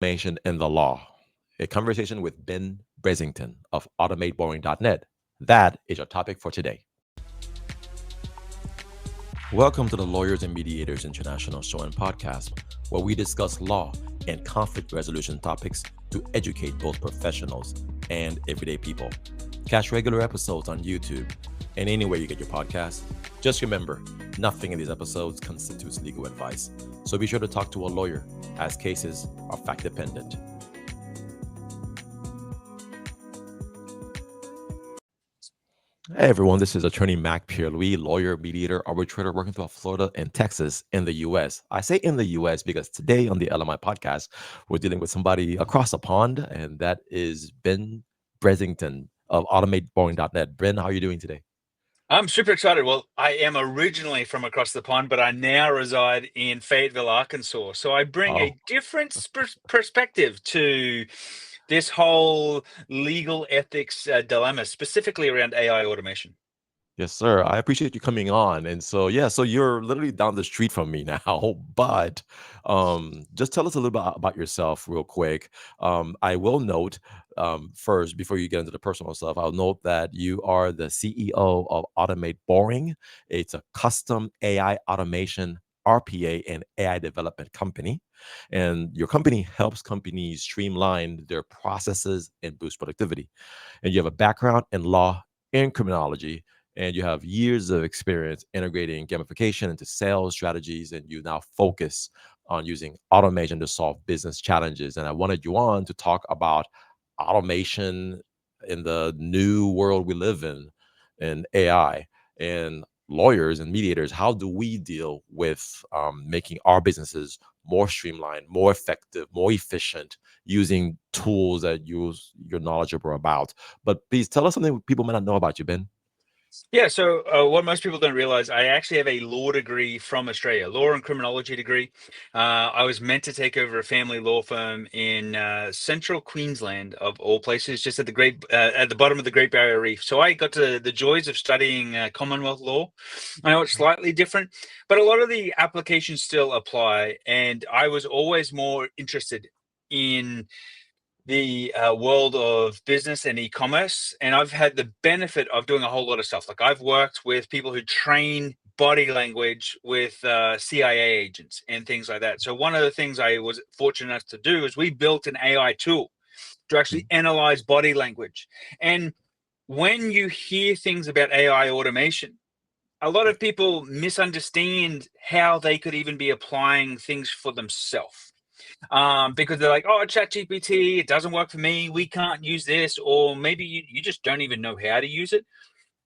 Automation in the Law, a conversation with Ben Bressington of automateboring.net. That is our topic for today. Welcome to the Lawyers and Mediators International Show and Podcast, where we discuss law and conflict resolution topics to educate both professionals and everyday people. Catch regular episodes on YouTube and anywhere you get your podcasts. Just remember, nothing in these episodes constitutes legal advice, so be sure to talk to a lawyer, as cases are fact dependent. Hey everyone, this is attorney Mac Pierre-Louis, lawyer, mediator, arbitrator working throughout Florida and Texas in the US. I say in the US because today on the LMI podcast, we're dealing with somebody across the pond, and that is Ben Bressington of automateboring.net. Ben, how are you doing today? I'm super excited. Well, I am originally from across the pond, but I now reside in Fayetteville, Arkansas. So I bring Oh, a different perspective to this whole legal ethics dilemma, specifically around AI automation. yes, sir. I appreciate you coming on. And so, yeah, so you're literally down the street from me now, but just tell us a little bit about yourself real quick. I will note first, before you get into the personal stuff, I'll note that you are the CEO of Automate Boring. It's a custom AI automation RPA and AI development company. And your company helps companies streamline their processes and boost productivity. And you have a background in law and criminology, and you have years of experience integrating gamification into sales strategies, and you now focus on using automation to solve business challenges. And I wanted you on to talk about automation in the new world we live in AI, and lawyers and mediators. How do we deal with making our businesses more streamlined, more effective, more efficient, using tools that you're knowledgeable about? But please tell us something people might not know about you, Ben. Yeah, so what most people don't realize, I actually have a law degree from Australia, law and criminology degree. I was meant to take over a family law firm in central Queensland, of all places, just at the bottom of the Great Barrier Reef. So I got to the joys of studying Commonwealth law. I know it's slightly different, but a lot of the applications still apply. And I was always more interested in the world of business and e-commerce, and I've had the benefit of doing a whole lot of stuff. Like I've worked with people who train body language with CIA agents and things like that. So one of the things I was fortunate enough to do is we built an AI tool to actually analyze body language. And when you hear things about AI automation, a lot of people misunderstand how they could even be applying things for themselves, because they're like, oh, ChatGPT, it doesn't work for me. We can't use this. Or maybe you just don't even know how to use it.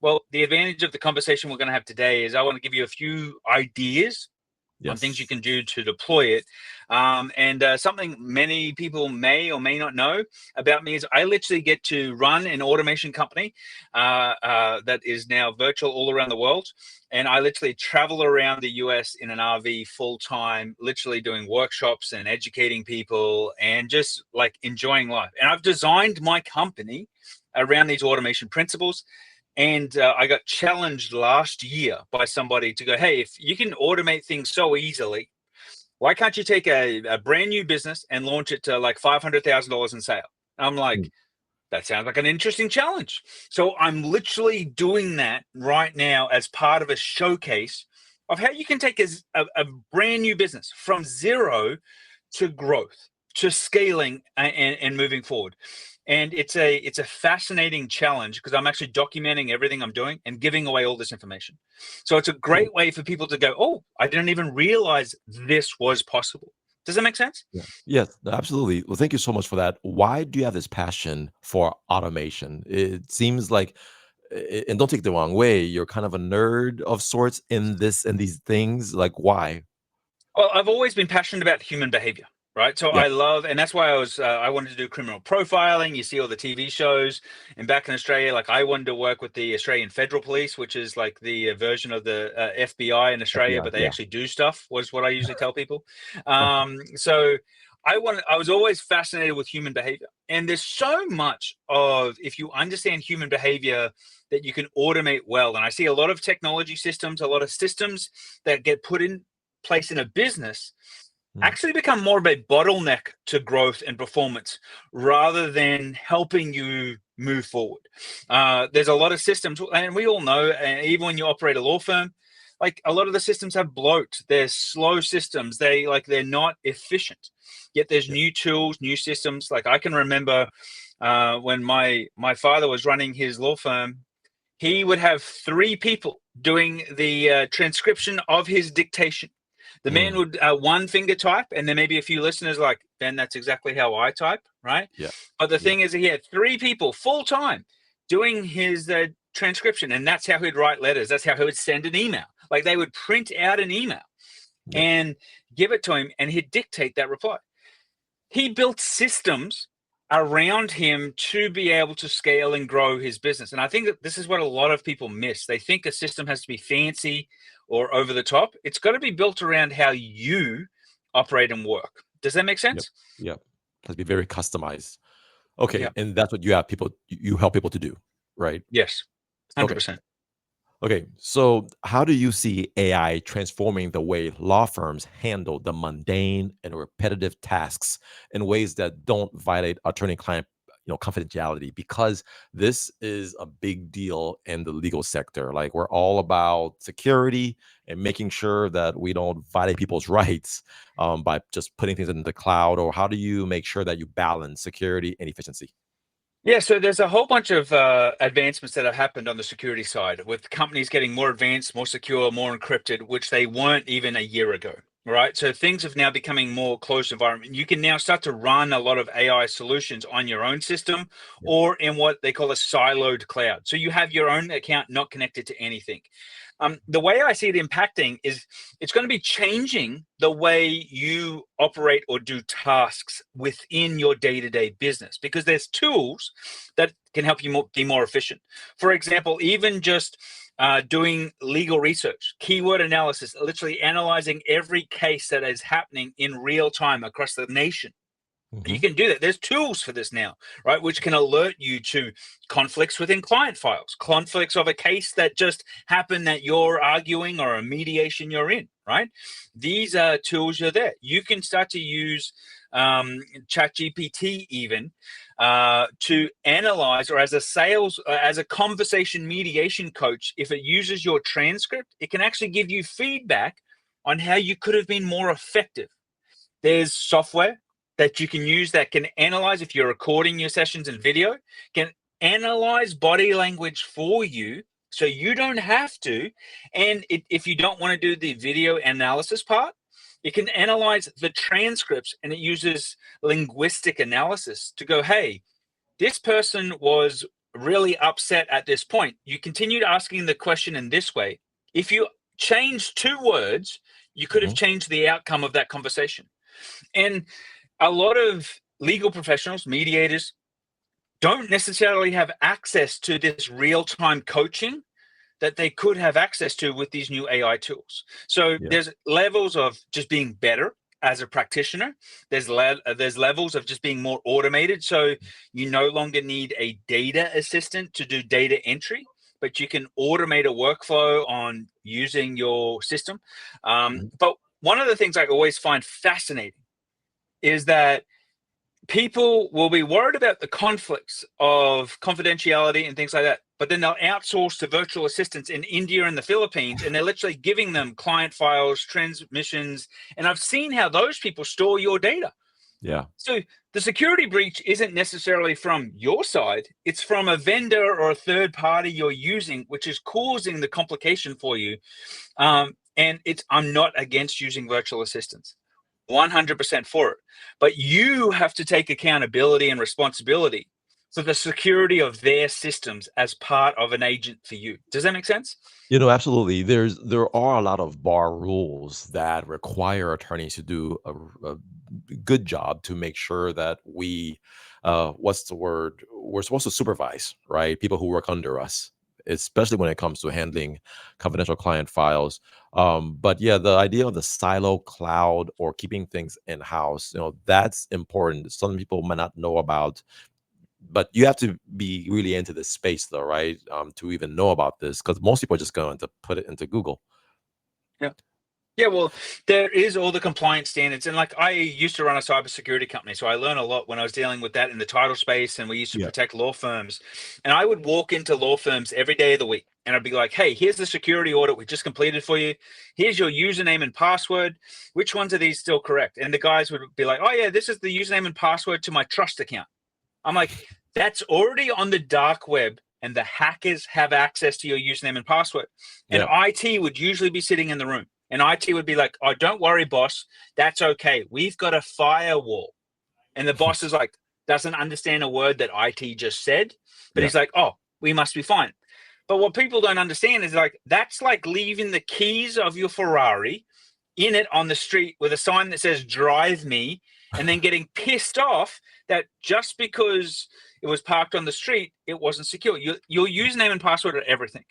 Well, the advantage of the conversation we're going to have today is I want to give you a few ideas on things you Yes. can do to deploy it. And something many people may or may not know about me is I literally get to run an automation company that is now virtual all around the world. And I literally travel around the US in an RV full time, literally doing workshops and educating people and just like enjoying life. And I've designed my company around these automation principles. And I got challenged last year by somebody to go, hey, if you can automate things so easily, why can't you take a brand new business and launch it to like $500,000 in sale? I'm like, Mm. that sounds like an interesting challenge. So I'm literally doing that right now as part of a showcase of how you can take a brand new business from zero to growth, to scaling and moving forward. And it's a fascinating challenge because I'm actually documenting everything I'm doing and giving away all this information. So it's a Cool. great way for people to go, oh, I didn't even realize this was possible. Does that make sense? Yeah. Yes, absolutely. Well, thank you so much for that. Why do you have this passion for automation? It seems like, and don't take it the wrong way, you're kind of a nerd of sorts in this and these things. Like, why? Well, I've always been passionate about human behavior, right? So Yeah. I love, and that's why I wanted to do criminal profiling. You see all the TV shows, and back in Australia, like I wanted to work with the Australian Federal Police, which is like the version of the FBI in Australia, FBI. but they Yeah. actually do stuff. Was what I usually tell people. So I was always fascinated with human behavior, and there's so much of if you understand human behavior that you can automate well. And I see a lot of technology systems, a lot of systems that get put in place in a business Mm. actually become more of a bottleneck to growth and performance rather than helping you move forward. There's a lot of systems, and we all know, even when you operate a law firm, like a lot of the systems have bloat. They're slow systems. They're not efficient. Yet there's Yep. new tools, new systems. Like I can remember when my father was running his law firm, he would have three people doing the transcription of his dictation. The man Mm. would one finger type, and then maybe a few listeners like, Ben, that's exactly how I type, right? Yeah. But the Yeah. thing is, he had three people full time doing his transcription, and that's how he'd write letters. That's how he would send an email. Like they would print out an email Yep. and give it to him, and he'd dictate that reply. He built systems around him to be able to scale and grow his business. And I think that this is what a lot of people miss. They think a system has to be fancy or over the top. It's got to be built around how you operate and work. Does that make Yep. sense? Yep. Has to be very customized. Okay, Yeah. and that's what you help people to do, right? Yes. Okay. 100%. Okay, so how do you see AI transforming the way law firms handle the mundane and repetitive tasks in ways that don't violate attorney-client, confidentiality? Because this is a big deal in the legal sector. Like we're all about security and making sure that we don't violate people's rights by just putting things in the cloud. Or how do you make sure that you balance security and efficiency? Yeah, so there's a whole bunch of advancements that have happened on the security side, with companies getting more advanced, more secure, more encrypted, which they weren't even a year ago. Right. So things have now becoming more closed environment. You can now start to run a lot of AI solutions on your own system Yep. or in what they call a siloed cloud. So you have your own account not connected to anything. The way I see it impacting is it's going to be changing the way you operate or do tasks within your day-to-day business, because there's tools that can help you be more efficient. For example, even just doing legal research, keyword analysis, literally analyzing every case that is happening in real time across the nation. You Hmm. can do that. There's tools for this now, right? Which can alert you to conflicts within client files, conflicts of a case that just happened that you're arguing or a mediation you're in, right? These tools are there. You can start to use ChatGPT even to analyze, or as a as a conversation mediation coach, if it uses your transcript, it can actually give you feedback on how you could have been more effective. There's software that you can use that can analyze, if you're recording your sessions and video, can analyze body language for you so you don't have to. And if you don't want to do the video analysis part, it can analyze the transcripts, and it uses linguistic analysis to go, hey, this person was really upset at this point. You continued asking the question in this way. If you change two words, you could have Hmm. changed the outcome of that conversation. And a lot of legal professionals, mediators, don't necessarily have access to this real time coaching that they could have access to with these new AI tools. So Yeah. there's levels of just being better as a practitioner. There's levels of just being more automated. So you no longer need a data assistant to do data entry, but you can automate a workflow on using your system. Mhm. But one of the things I always find fascinating is that people will be worried about the conflicts of confidentiality and things like that, but then they'll outsource to virtual assistants in India and the Philippines, and they're literally giving them client files, transmissions, and I've seen how those people store your data. Yeah. So the security breach isn't necessarily from your side, it's from a vendor or a third party you're using, which is causing the complication for you. And I'm not against using virtual assistants. 100% for it. But you have to take accountability and responsibility for the security of their systems as part of an agent for you. Does that make sense? Absolutely. There are a lot of bar rules that require attorneys to do a good job to make sure that what's the word? We're supposed to supervise, right? People who work under us, especially when it comes to handling confidential client files. But yeah, the idea of the silo cloud or keeping things in house, that's important. Some people might not know about, but you have to be really into this space though, right? To even know about this, because most people are just going to put it into Google. Yeah. Yeah, well, there is all the compliance standards, and like I used to run a cybersecurity company, so I learned a lot when I was dealing with that in the title space, and we used to Yeah. protect law firms. And I would walk into law firms every day of the week, and I'd be like, "Hey, here's the security audit we just completed for you. Here's your username and password. Which ones are these still correct?" And the guys would be like, "Oh yeah, this is the username and password to my trust account." I'm like, "That's already on the dark web." And the hackers have access to your username and password. And Yeah. IT would usually be sitting in the room. And IT would be like, "Oh, don't worry, boss. That's okay. We've got a firewall." And the boss is like, doesn't understand a word that IT just said. But Yeah. he's like, "Oh, we must be fine." But what people don't understand is like, that's like leaving the keys of your Ferrari in it on the street with a sign that says "Drive me," and then getting pissed off that just because it was parked on the street, it wasn't secure. Your username and password are everything.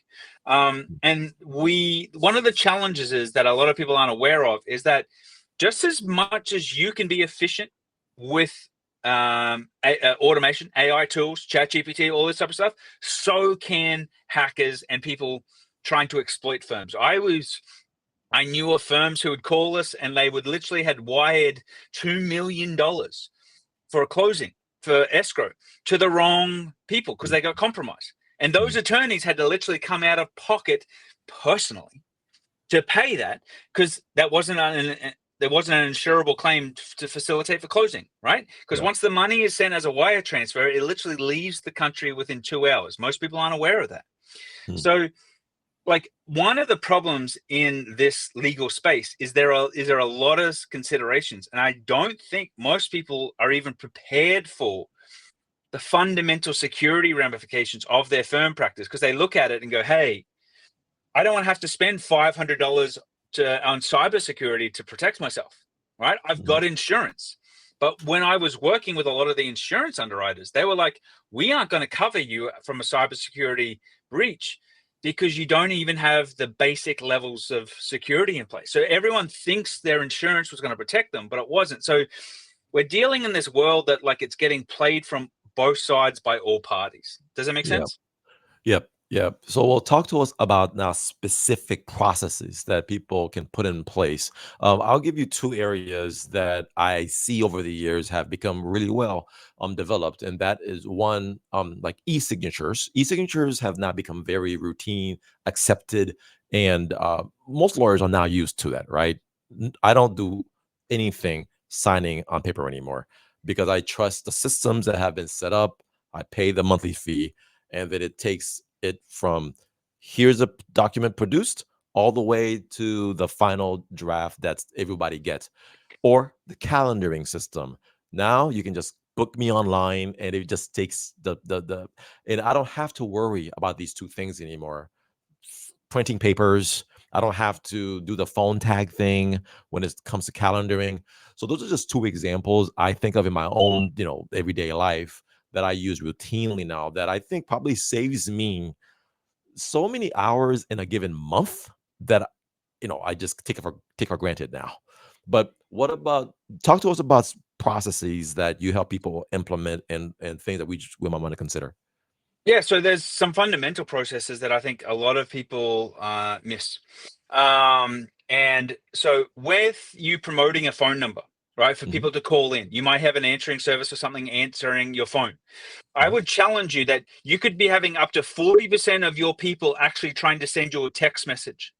And one of the challenges is that a lot of people aren't aware of is that just as much as you can be efficient with automation, AI tools, ChatGPT, all this type of stuff, so can hackers and people trying to exploit firms. I knew of firms who would call us and they would literally had wired $2 million for a closing, for escrow, to the wrong people because they got compromised. And those Mhm. attorneys had to literally come out of pocket personally to pay that because there wasn't an insurable claim to facilitate for closing, right? Because Yeah. once the money is sent as a wire transfer, it literally leaves the country within 2 hours. Most people aren't aware of that. Mm. So like one of the problems in this legal space is there are a lot of considerations, and I don't think most people are even prepared for the fundamental security ramifications of their firm practice because they look at it and go, "Hey, I don't want to have to spend $500 on cybersecurity to protect myself, right? I've Mhm. got insurance." But when I was working with a lot of the insurance underwriters, they were like, "We aren't going to cover you from a cybersecurity breach because you don't even have the basic levels of security in place." So everyone thinks their insurance was going to protect them, but it wasn't. So we're dealing in this world that like it's getting played from both sides by all parties. Does that make Yeah. sense? Yep, yep. So, well, talk to us about now specific processes that people can put in place. I'll give you two areas that I see over the years have become really well developed, and that is one, like e-signatures. E-signatures have now become very routine, accepted, and most lawyers are now used to that. Right? I don't do anything signing on paper anymore because I trust the systems that have been set up. I pay the monthly fee and that it takes it from here's a document produced all the way to the final draft that everybody gets, or the calendaring system. Now you can just book me online and it just takes the and I don't have to worry about these two things anymore. Printing papers, I don't have to do the phone tag thing when it comes to calendaring. So those are just two examples I think of in my own, everyday life that I use routinely now that I think probably saves me so many hours in a given month that I just take for granted now. But what about talk to us about processes that you help people implement and things that we might want to consider. Yeah, so there's some fundamental processes that I think a lot of people miss. And so, with you promoting a phone number, right, for Hmm. people to call in, you might have an answering service or something answering your phone. I Hmm. would challenge you that you could be having up to 40% of your people actually trying to send you a text message.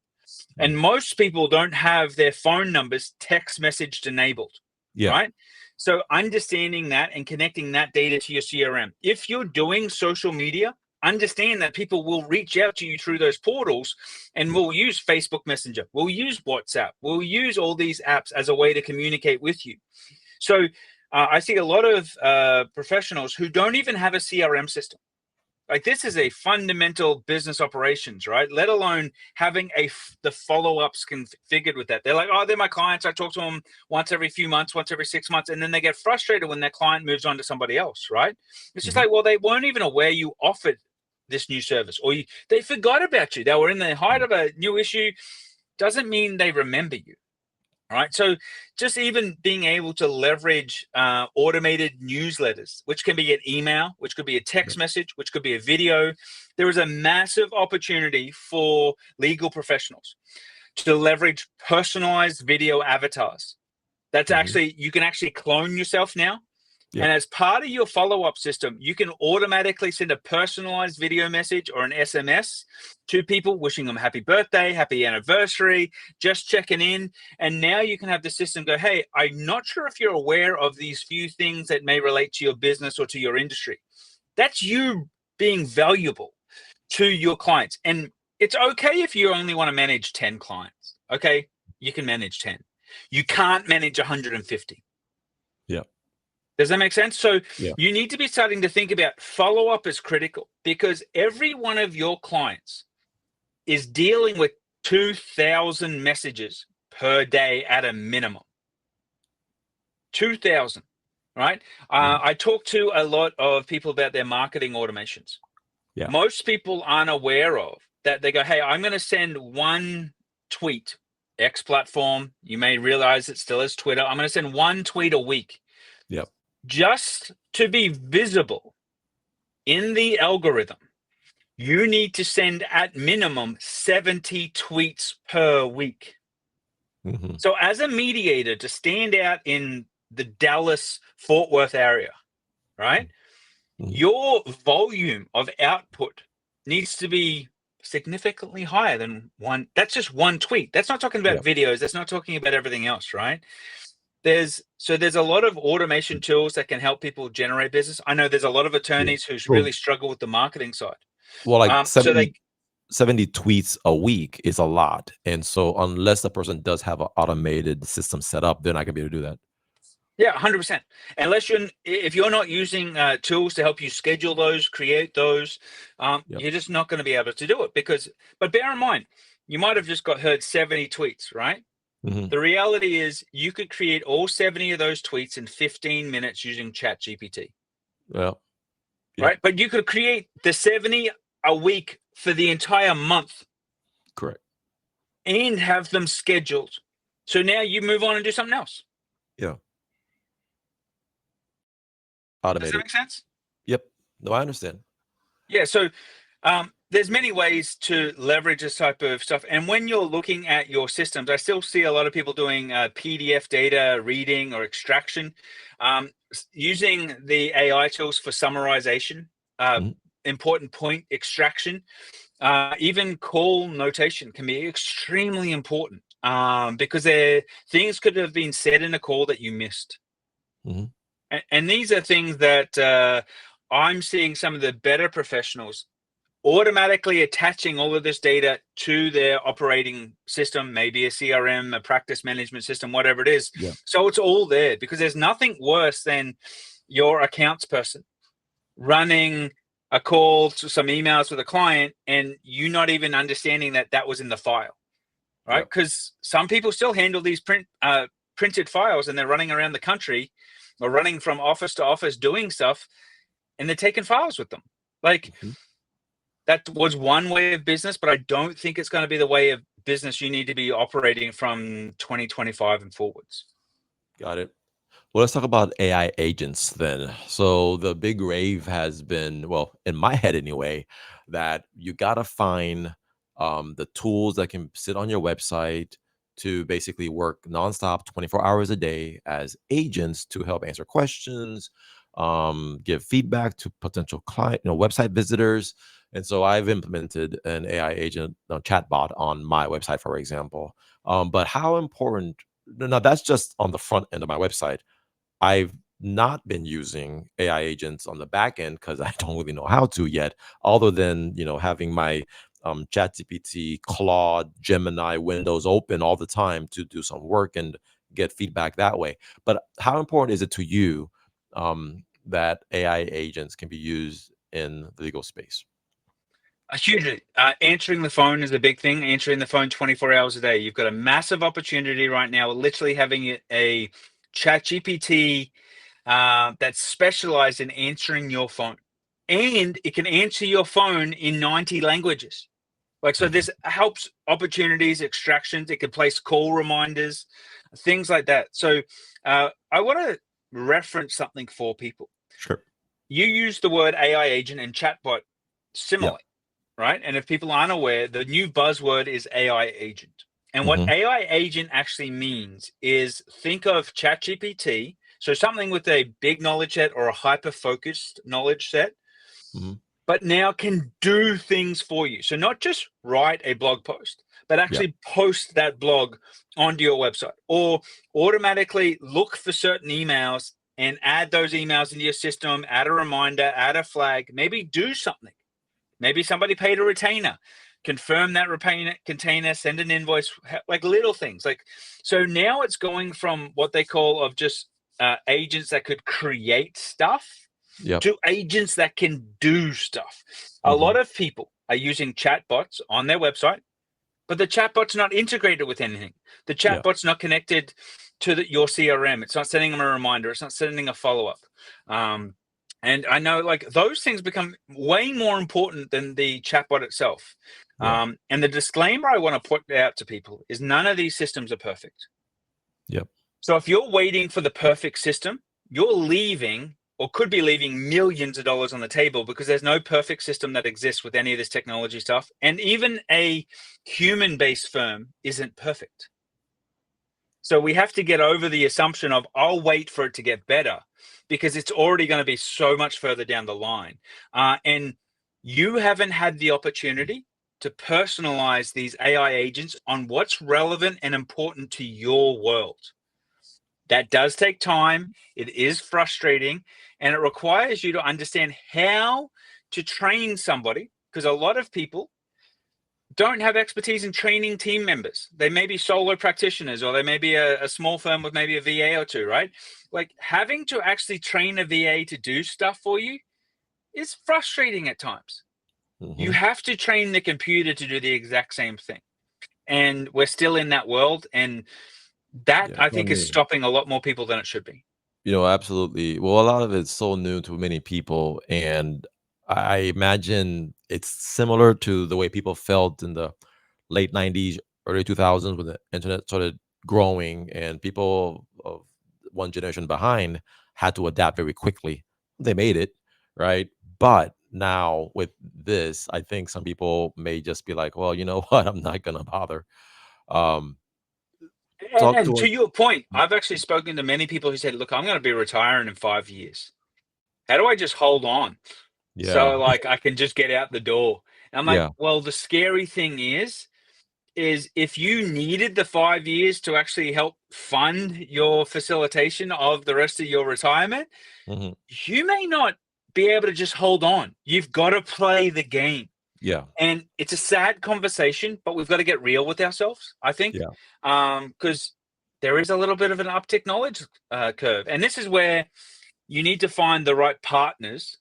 Hmm. And most people don't have their phone numbers text messaged enabled, Yeah. right? So understanding that and connecting that data to your CRM. If you're doing social media, understand that people will reach out to you through those portals and Mm. will use Facebook Messenger, will use WhatsApp, will use all these apps as a way to communicate with you. So I see a lot of professionals who don't even have a CRM system. Like this is a fundamental business operations, right? Let alone having the follow-ups configured with that. They're like, "Oh, they're my clients. I talk to them once every few months, once every 6 months," and then they get frustrated when their client moves on to somebody else, right? It's just Mhm. like, well, they weren't even aware you offered this new service, or they forgot about you. They were in the height Mm. of a new issue. Doesn't mean they remember you. All right. So just even being able to leverage automated newsletters, which can be an email, which could be a Yeah. text message, which could be a video. There is a massive opportunity for legal professionals. to leverage personalized video avatars. That's actually, you can actually clone yourself now. Yeah. And as part of your follow-up system, you can automatically send a personalized video message or an SMS to people, wishing them happy birthday, happy anniversary, just checking in. And now you can have the system go, hey, I'm not sure if you're aware of these few things that may relate to your business or to your industry. That's you being valuable to your clients. And it's okay if you only want to manage 10 clients. Okay, you can manage 10. You can't manage 150. Yeah. Does that make sense? So Yeah. you need to be starting to think about follow-up is critical, because every one of your clients is dealing with 2,000 messages per day at a minimum. 2,000, right? I talk to a lot of people about their marketing automations. Yeah. Most people aren't aware of that. They go, hey, I'm going to send one tweet, X platform. You may realize it still is Twitter. I'm going to send one tweet a week. Yep. Just to be visible in the algorithm, you need to send at minimum 70 tweets per week. So as a mediator, to stand out in the Dallas Fort Worth area, right? Your volume of output needs to be significantly higher than one. That's just one tweet. That's not talking about videos. That's not talking about everything else, right? There's a lot of automation tools that can help people generate business. I know there's a lot of attorneys who really struggle with the marketing side. Well, like So they 70 tweets a week is a lot. And so unless the person does have an automated system set up, they're not gonna be able to do that. Yeah, 100%. Unless if you're not using tools to help you schedule those, create those, you're just not going to be able to do it. But bear in mind, you might have just heard 70 tweets, right? The reality is you could create all 70 of those tweets in 15 minutes using ChatGPT. Well, right? But you could create the 70 a week for the entire month. Correct. And have them scheduled. So now you move on and do something else. Yeah. Does that make sense? Yep. No, I understand. Yeah. So there's many ways to leverage this type of stuff. And when you're looking at your systems, I still see a lot of people doing PDF data reading or extraction, using the AI tools for summarization, important point extraction, even call notation can be extremely important because things could have been said in a call that you missed. And these are things that I'm seeing some of the better professionals automatically attaching all of this data to their operating system, maybe a CRM, a practice management system, whatever it is. So it's all there, because there's nothing worse than your accounts person running a call to some emails with a client and you not even understanding that was in the file, right? Because some people still handle these printed files, and they're running around the country or running from office to office doing stuff, and they're taking files with them. Like, that was one way of business, but I don't think it's going to be the way of business you need to be operating from 2025 and forwards. Got it. Well, let's talk about AI agents then. So the big rave has been, well, in my head anyway, that you got to find the tools that can sit on your website to basically work nonstop 24 hours a day as agents to help answer questions, give feedback to potential client, website visitors. And so I've implemented an AI agent chatbot on my website, for example. But how important? Now that's just on the front end of my website. I've not been using AI agents on the back end because I don't really know how to yet, other than having my ChatGPT, Claude, Gemini windows open all the time to do some work and get feedback that way. But how important is it to you that AI agents can be used in the legal space? Hugely. Answering the phone is a big thing. Answering the phone 24 hours a day. You've got a massive opportunity right now, literally having a ChatGPT that's specialized in answering your phone. And it can answer your phone in 90 languages. So this helps opportunities, extractions. It can place call reminders, things like that. So I want to reference something for people. Sure. You use the word AI agent and chatbot similarly. Right? And if people aren't aware, the new buzzword is AI agent. And what Mhm. AI agent actually means is, think of ChatGPT, so something with a big knowledge set or a hyper-focused knowledge set, Mhm. but now can do things for you. So not just write a blog post, but Yeah. actually post that blog onto your website, or automatically look for certain emails and add those emails into your system, add a reminder, add a flag, maybe do something. Maybe somebody paid a retainer, confirm that retainer container, send an invoice, like little things. Like, so now it's going from what they call of just agents that could create stuff Yep. to agents that can do stuff. A lot Mhm. of people are using chatbots on their website, but the chatbot's not integrated with anything. The Yeah. chatbot's not connected to your CRM. It's not sending them a reminder. It's not sending a follow up. Um, and I know, like, those things become way more important than the chatbot itself. Yeah. And the disclaimer I want to put out to people is none of these systems are perfect. Yep. So if you're waiting for the perfect system, you're leaving or could be leaving millions of dollars on the table, because there's no perfect system that exists with any of this technology stuff. And even a human based firm isn't perfect. So we have to get over the assumption of, I'll wait for it to get better, because it's already going to be so much further down the line. And you haven't had the opportunity to personalize these AI agents on what's relevant and important to your world. That does take time. It is frustrating, and it requires you to understand how to train somebody, because a lot of people don't have expertise in training team members. They may be solo practitioners, or they may be a small firm with maybe a VA or two, right? Like, having to actually train a VA to do stuff for you is frustrating at times. You Mhm. have to train the computer to do the exact same thing. And we're still in that world. And that, Yeah. I I think, is mean, stopping a lot more people than it should be. absolutely. Well, a lot of it's so new to many people, and I imagine it's similar to the way people felt in the late '90s, early 2000s when the internet started growing, and people of one generation behind had to adapt very quickly. They made it, right? But now with this, I think some people may just be like, "Well, you know what? I'm not gonna bother." Um, Talk And to to us. your point, I've actually spoken to many people who said, look, I'm going to be retiring in 5 years. How do I just hold on Yeah, so, like, I can just get out the door? And I'm like, yeah. well, the scary thing is if you needed the 5 years to actually help fund your facilitation of the rest of your retirement, Mhm. you may not be able to just hold on. You've got to play the game. Yeah, And it's a sad conversation, but we've got to get real with ourselves, I think, yeah. because there is a little bit of an uptick knowledge curve. And this is where you need to find the right partners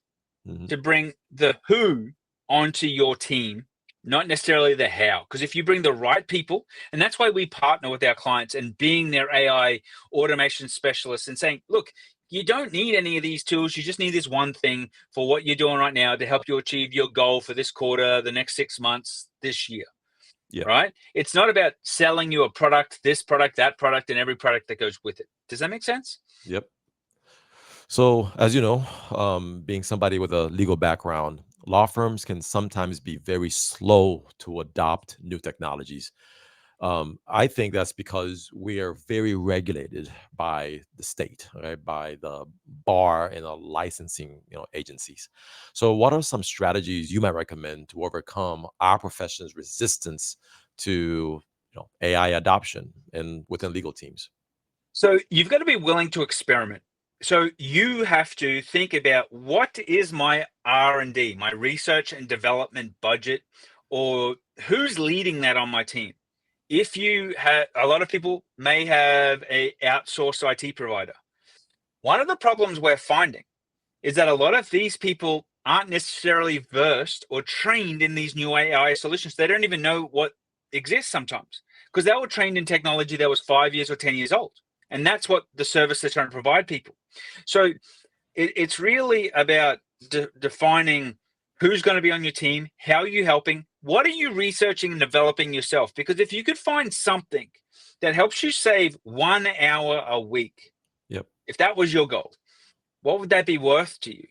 Mhm. to bring the who onto your team, not necessarily the how. Because if you bring the right people, and that's why we partner with our clients and being their AI automation specialists and saying, look, you don't need any of these tools. You just need this one thing for what you're doing right now to help you achieve your goal for this quarter, the next 6 months, this year, Yeah, right? It's not about selling you a product, this product, that product, and every product that goes with it. Does that make sense? yep. So, as you know, being somebody with a legal background, law firms can sometimes be very slow to adopt new technologies. I think that's because we are very regulated by the state, right? By the bar and the licensing, agencies. So, what are some strategies you might recommend to overcome our profession's resistance to, AI adoption and within legal teams? So you've got to be willing to experiment. So you have to think about, what is my R&D, my research and development budget, or who's leading that on my team? If you have, a lot of people may have a outsourced IT provider. One of the problems we're finding is that a lot of these people aren't necessarily versed or trained in these new AI solutions. They don't even know what exists sometimes, because they were trained in technology that was 5 years or 10 years old. And that's what the service they're trying to provide people. So it's really about defining who's going to be on your team, how are you helping, what are you researching and developing yourself? Because if you could find something that helps you save 1 hour a week, Yep. if that was your goal, what would that be worth to you?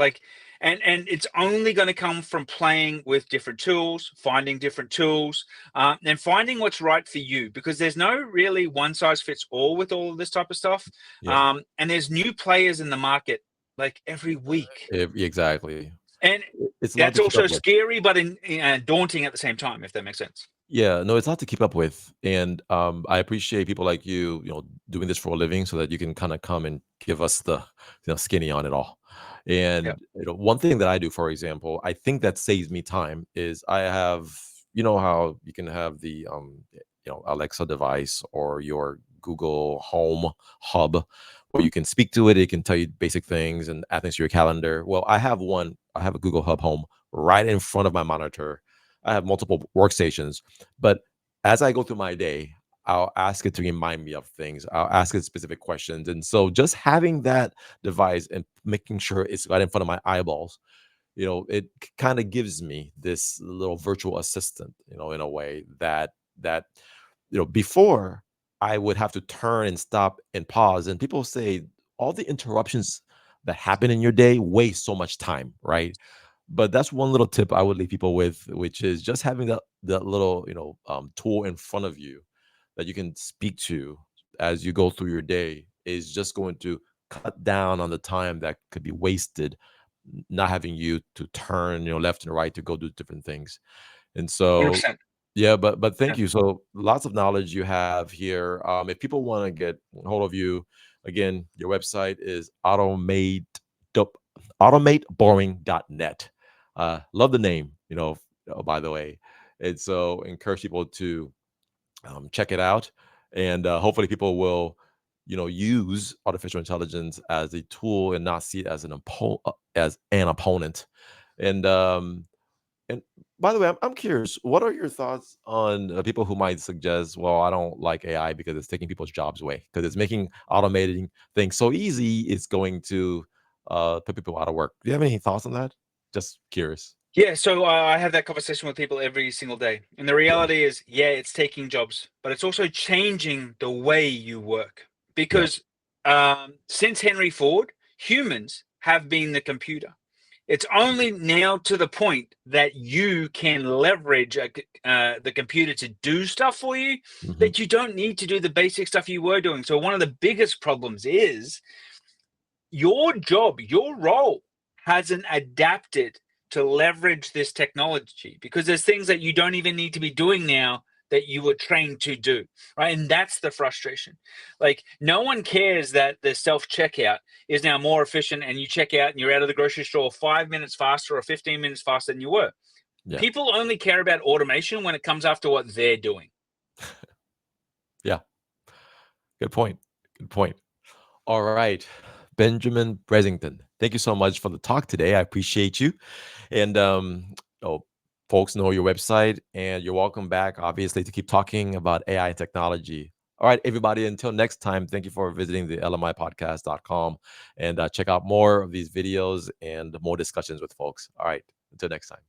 Like, and it's only going to come from playing with different tools, finding different tools, and finding what's right for you. Because there's no really one size fits all with all of this type of stuff. Yeah. And there's new players in the market like every week, Exactly. and It's a lot that's to keep also up with. scary, but daunting at the same time, if that makes sense. Yeah, no, it's a lot to keep up with, and, I appreciate people like doing this for a living so that you can kinda come and give us the, skinny on it all. Yeah. And, one thing that I do, for example, I think that saves me time is I have how you can have the, Alexa device or your Google Home hub where you can speak to it, it can tell you basic things and add things to your calendar. Well, I have a Google Hub Home right in front of my monitor. I have multiple workstations, but as I go through my day, I'll ask it to remind me of things. I'll ask it specific questions. And so just having that device and making sure it's right in front of my eyeballs, it kind of gives me this little virtual assistant, in a way that before I would have to turn and stop and pause. And people say all the interruptions that happen in your day waste so much time, right? But that's one little tip I would leave people with, which is just having that little, tool in front of you that you can speak to as you go through your day is just going to cut down on the time that could be wasted not having you to turn, left and right to go do different things. And so 100%. yeah, but Yeah. thank you. So lots of knowledge you have here. If people want to get a hold of you, again, your website is automateboring.net. Love the name, by the way. And so encourage people to check it out. And hopefully people will, use artificial intelligence as a tool and not see it as as an opponent. And and by the way, I'm curious, what are your thoughts on people who might suggest, well, I don't like AI because it's taking people's jobs away, because it's making automating things so easy, it's going to put people out of work. Do you have any thoughts on that? Just curious. Yeah, so I have that conversation with people every single day. And the Yeah. reality is, yeah, it's taking jobs, but it's also changing the way you work. Yeah. Because since Henry Ford, humans have been the computer. It's only now to the point that you can leverage the computer to do stuff for you Hmm. that you don't need to do the basic stuff you were doing. So, one of the biggest problems is your job, your role hasn't adapted to leverage this technology because there's things that you don't even need to be doing now that you were trained to do, right? And that's the frustration. Like, no one cares that the self checkout is now more efficient and you check out and you're out of the grocery store 5 minutes faster or 15 minutes faster than you were. Yeah. People only care about automation when it comes after what they're doing. Yeah. Good point. Good point. All right. Benjamin Bressington, thank you so much for the talk today. I appreciate you. And oh, folks know your website, and you're welcome back, obviously, to keep talking about AI and technology. All right, everybody, until next time, thank you for visiting the lmipodcast.com and check out more of these videos and more discussions with folks. All right, until next time.